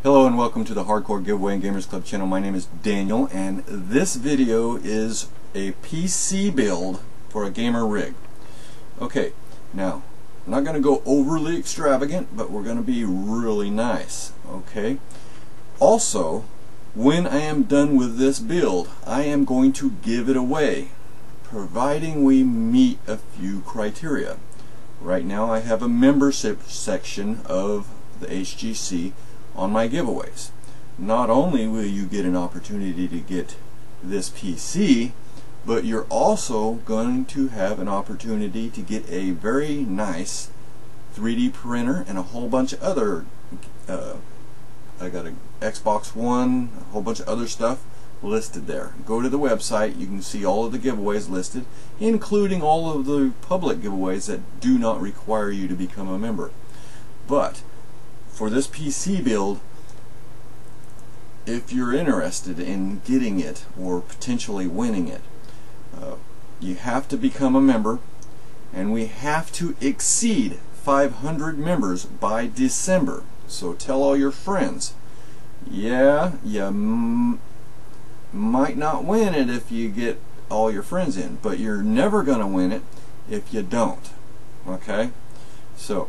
Hello and welcome to the Hardcore Giveaway and Gamers Club channel. My name is Daniel and this video is a PC build for a gamer rig. Okay, now I'm not going to go overly extravagant, but we're going to be really nice. Okay. Also, when I am done with this build, I am going to give it away, providing we meet a few criteria. Right now I have a membership section of the HGC on my giveaways. Not only will you get an opportunity to get this PC, but you're also going to have an opportunity to get a very nice 3D printer and a whole bunch of other I got an Xbox One, a whole bunch of other stuff listed there. Go to the website, you can see all of the giveaways listed, including all of the public giveaways that do not require you to become a member. But for this PC build, if you're interested in getting it or potentially winning it, you have to become a member, and we have to exceed 500 members by December. So tell all your friends. Yeah, you might not win it if you get all your friends in, but you're never going to win it if you don't. Okay? So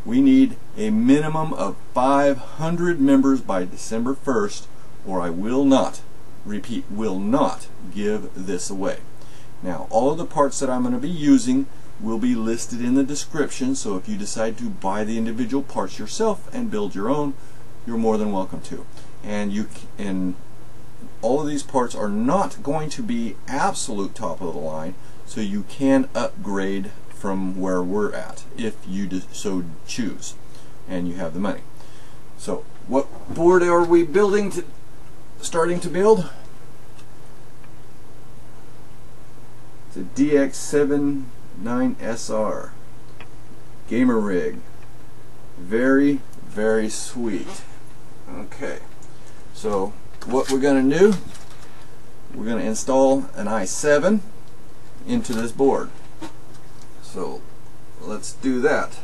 we need a minimum of 500 members by December 1st, or I will not, repeat, will not give this away. Now, all of the parts that I'm going to be using will be listed in the description, so if you decide to buy the individual parts yourself and build your own, you're more than welcome to. And all of these parts are not going to be absolute top of the line, so you can upgrade from where we're at if you so choose and you have the money. So what board are we building starting to build? It's a DX79SR gamer rig. Very, very sweet. Okay, so what we're going to do, we're going to install an i7 into this board. So let's do that.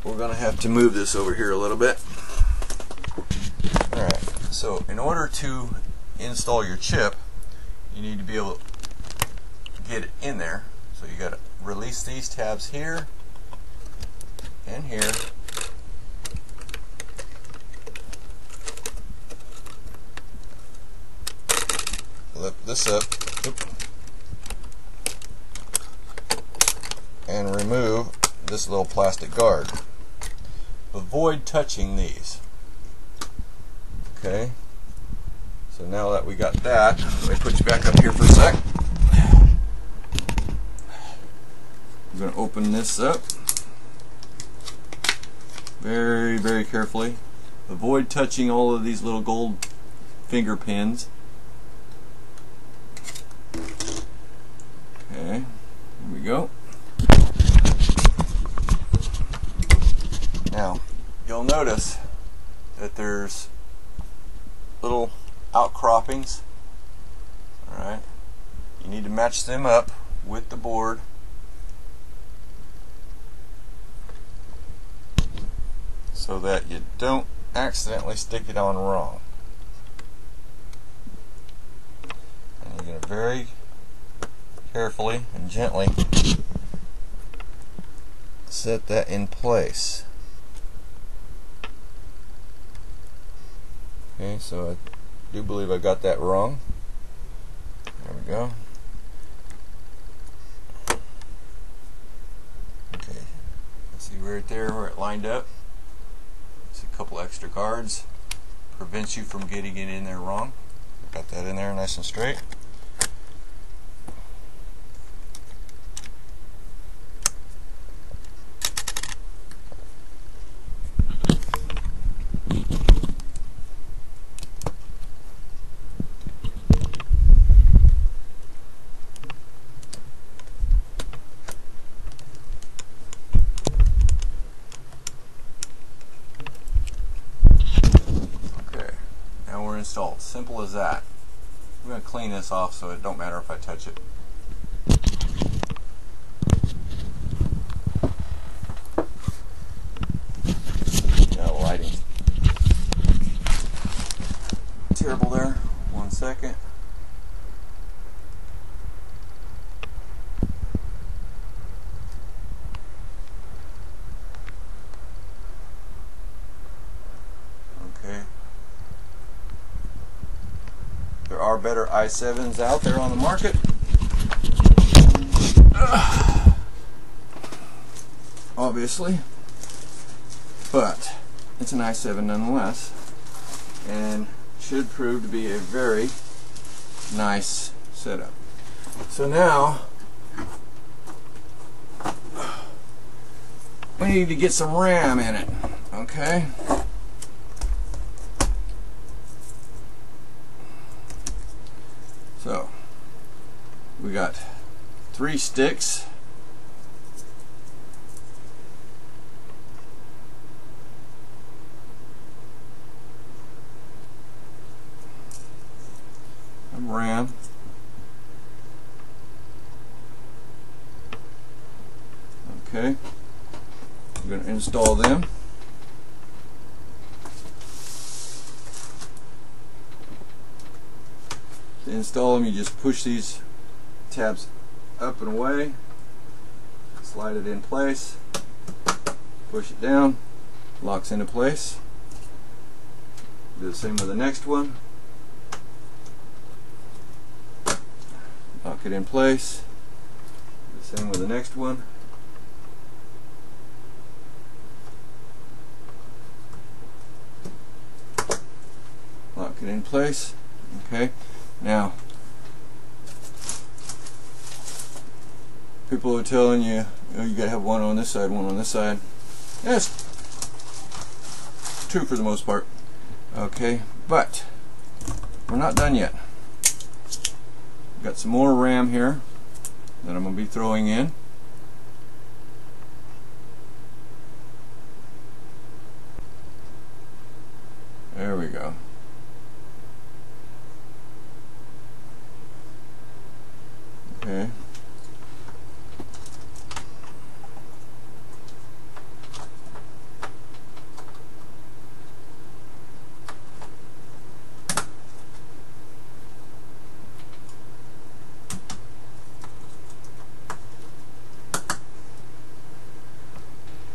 We're going to have to move this over here a little bit. Alright, so in order to install your chip, you need to be able to get it in there. So you got to release these tabs here and here. Lift this up and remove this little plastic guard. Avoid touching these. Okay, so now that we got that, let me put you back up here for a sec. I'm going to open this up very, very carefully. Avoid touching all of these little gold finger pins. Okay, here we go. Now, you'll notice that there's little outcroppings. Alright, you need to match them up with the board. So that you don't accidentally stick it on wrong. And you're going to very carefully and gently set that in place. Okay, so I do believe I got that wrong. There we go. Okay, see right there where it lined up? It's a couple extra guards. Prevents you from getting it in there wrong. Got that in there nice and straight. Installed. Simple as that. I'm going to clean this off so it don't matter if I touch it. there are better i7s out there on the market. Obviously, but it's an i7 nonetheless, and should prove to be a very nice setup. So now we need to get some RAM in it, okay? So we got 3 sticks. Of RAM. Okay. I'm going to install them. To install them, you just push these tabs up and away, slide it in place, push it down, locks into place. Do the same with the next one. Lock it in place. Do the same with the next one. Lock it in place. Okay. Now, people are telling you, you gotta have one on this side, one on this side. That's true for the most part. Okay, but we're not done yet. Got some more RAM here that I'm gonna be throwing in. There we go. Okay.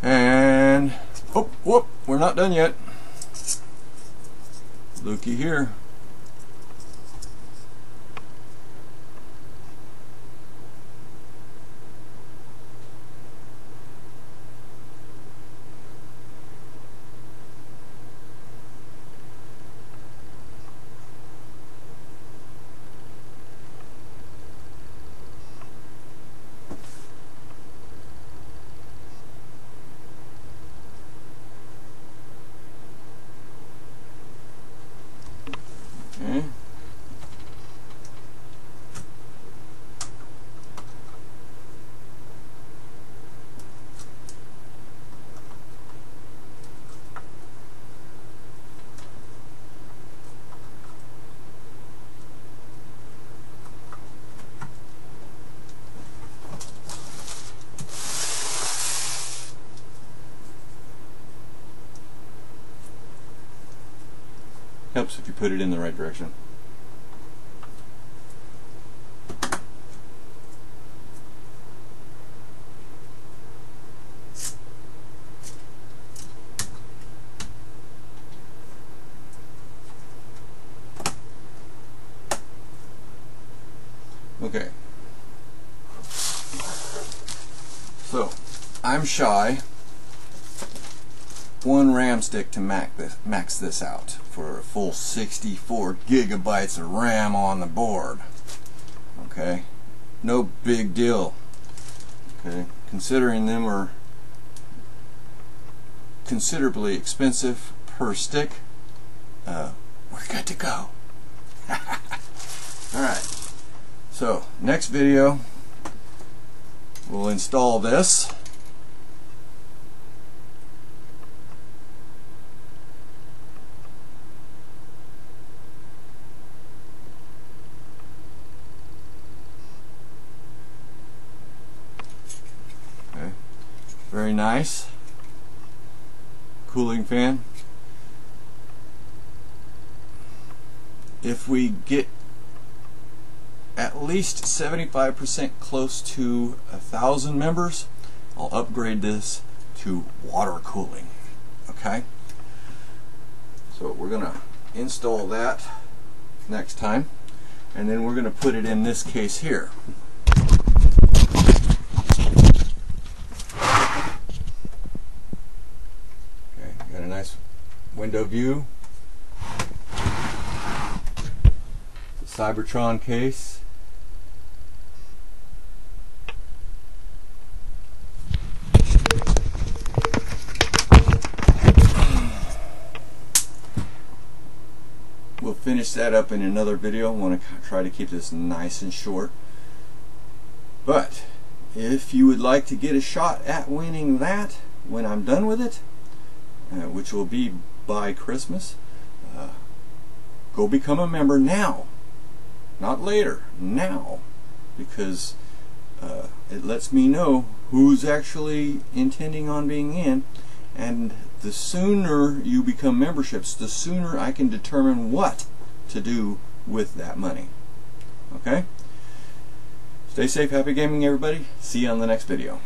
And whoop, we're not done yet. Looky here. Okay. Helps if you put it in the right direction. Okay. So, I'm shy 1 RAM stick to max this out for a full 64 gigabytes of RAM on the board. Okay, no big deal. Okay, considering them are considerably expensive per stick, we're good to go. Alright, so next video we'll install this. Very nice cooling fan. If we get at least 75% close to 1,000 members, I'll upgrade this to water cooling. Okay? So we're gonna install that next time. and then we're going to put it in this case here. Okay, got a nice window view. The Cybertron case. We'll finish that up in another video. I want to try to keep this nice and short. But if you would like to get a shot at winning that when I'm done with it, which will be by Christmas, go become a member now. Not later, now. Because it lets me know who's actually intending on being in. And the sooner you become memberships, the sooner I can determine what to do with that money. Okay? Stay safe, happy gaming everybody. See you on the next video.